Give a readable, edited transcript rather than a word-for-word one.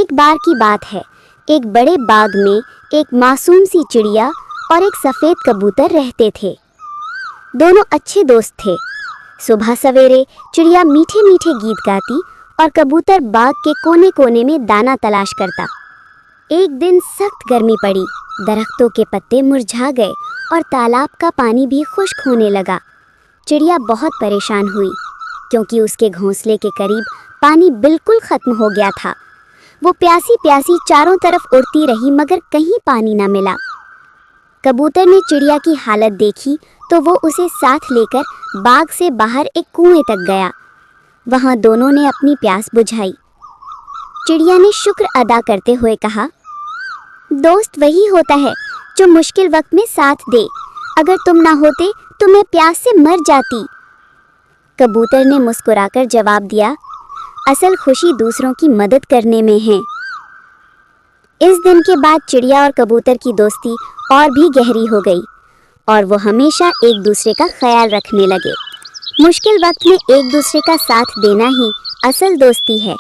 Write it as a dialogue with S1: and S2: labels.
S1: ایک بار کی بات ہے، ایک بڑے باغ میں ایک معصوم سی چڑیا اور ایک سفید کبوتر رہتے تھے۔ دونوں اچھے دوست تھے۔ صبح سویرے چڑیا میٹھے میٹھے گیت گاتی اور کبوتر باغ کے کونے کونے میں دانا تلاش کرتا۔ ایک دن سخت گرمی پڑی، درختوں کے پتے مرجھا گئے اور تالاب کا پانی بھی خشک ہونے لگا۔ چڑیا بہت پریشان ہوئی کیونکہ اس کے گھونسلے کے قریب پانی بالکل ختم ہو گیا تھا۔ وہ پیاسی پیاسی چاروں طرف اڑتی رہی مگر کہیں پانی نہ ملا۔ کبوتر نے چڑیا کی حالت دیکھی تو وہ اسے ساتھ لے کر باغ سے باہر ایک کنویں تک گیا۔ وہاں دونوں نے اپنی پیاس بجھائی۔ چڑیا نے شکر ادا کرتے ہوئے کہا، دوست وہی ہوتا ہے جو مشکل وقت میں ساتھ دے، اگر تم نہ ہوتے تو میں پیاس سے مر جاتی۔ کبوتر نے مسکرا کر جواب دیا، اصل خوشی دوسروں کی مدد کرنے میں ہے۔ اس دن کے بعد چڑیا اور کبوتر کی دوستی اور بھی گہری ہو گئی اور وہ ہمیشہ ایک دوسرے کا خیال رکھنے لگے۔ مشکل وقت میں ایک دوسرے کا ساتھ دینا ہی اصل دوستی ہے۔